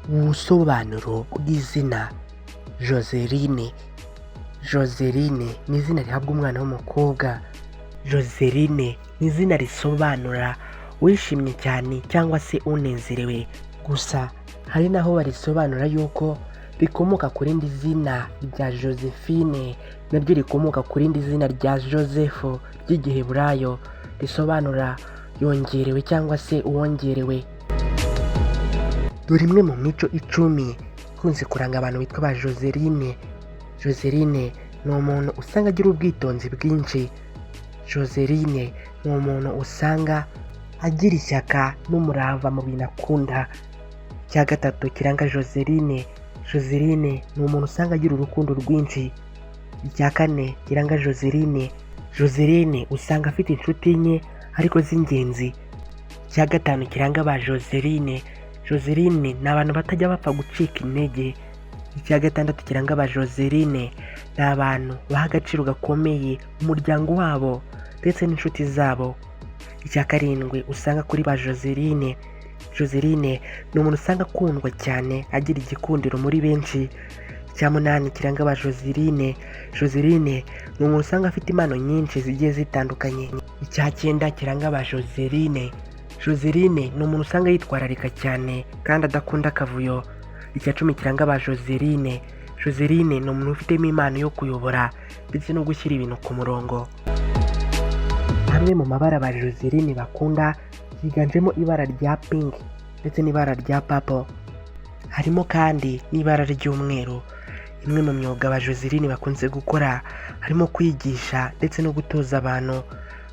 Ubusobanuro bw'izina Joseline. Joseline ni izina rihabwa umwana w'umukobwa. Joseline ni izina risobanura wishimye cyane cyangwa se unezerewe. Gusa hari naho barisobanura yuko rikomoka ku rindi zina rya Josephine, naryo rikomoka ku rindi zina rya Joseph ry'igiheburayo risobanura yongerewe cyangwa se uwongerewe. Dore imwe mu mico 10 ikunze kuranga abantu bitwa ba Joseline. Joseline ni umuntu usanga agira ubwitonzi bwinshi. Joseline ni umuntu usanga agira ishyaka n'umurava mu bintu akunda. Icya gatatu kiranga Joseline, Joseline ni umuntu usanga agira urukundo rwinshi. Icya kane kiranga Joseline, Joseline usanga afite inshuti nke ariko z'ingenzi. Icya gatanu kiranga ba Joseline, Joseline ni abantu batajya bapfa gucika intege. Icya gatandatu kiranga ba Joseline ni abantu baha agaciro gakomeye umuryango wabo ndetse n'inshuti zabo. Icya karindwi usanga kuri ba Joseline, Joseline ni umuntu usanga akundwa cyane agira igikundiro muri benshi. Icya munani kiranga ba Joseline, Joseline ni umuntu usanga afite impano nyinshi zigiye zitandukanye. Icya cyenda kiranga ba Joseline, Joseline ni umuntu usanga yitwararika cyane kandi adakunda akavuyo. Icya 10 kiranga ba Joseline, Joseline ni umuntu ufitemo impano yo kuyobora ndetse no gushyira ibintu ku murongo. Amwe mu mabara ba Joseline bakunda yiganjemo ibara rya pink ndetse n'ibara rya purple. Harimo kandi n'ibara ry'umweru. Imwe mu myuga ba Joseline bakunze gukora harimo kwigisha ndetse no gutoza abantu.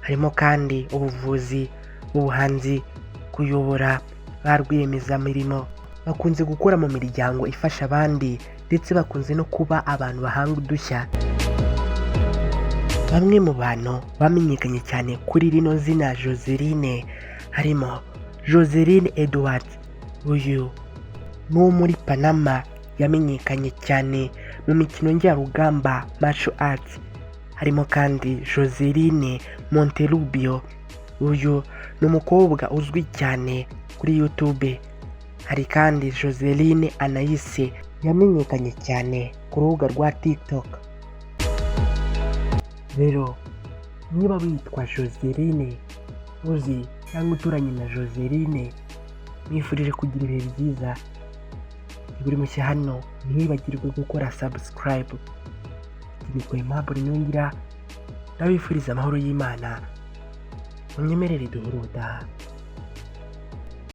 Harimo kandi ubuvuzi, ubuhanzi, kuyobora, ba rwiyemezamirimo. Bakunze gukora mu miryango ifasha abandi ndetse bakunze no kuba abantu bahanga udushya. Bamwe mu bantu bamenyekanye cyane kuri rino zina Joseline harimo Joseline Edwards. Uyu ni uwo muri Panama yamenyekanye cyane mu mikino njyarugamba martial arts. Harimo kandi Joseline Monterrubio. Uyu ni umukobwa uzwi cyane kuri YouTube. Hari kandi Joseline Anaïs yamenyekanye cyane ku rubuga rwa TikTok. Rero niba witwa Joseline uzi cyangwa uturanye na Joseline, nifurije kugira ibihe byiza. Buri mushya hano ntiwibagirwe gukora subscribe. Nitwa Aimable Niyongira, ndabifuriza amahoro y'Imana. Munyemerere duhure ubutaha.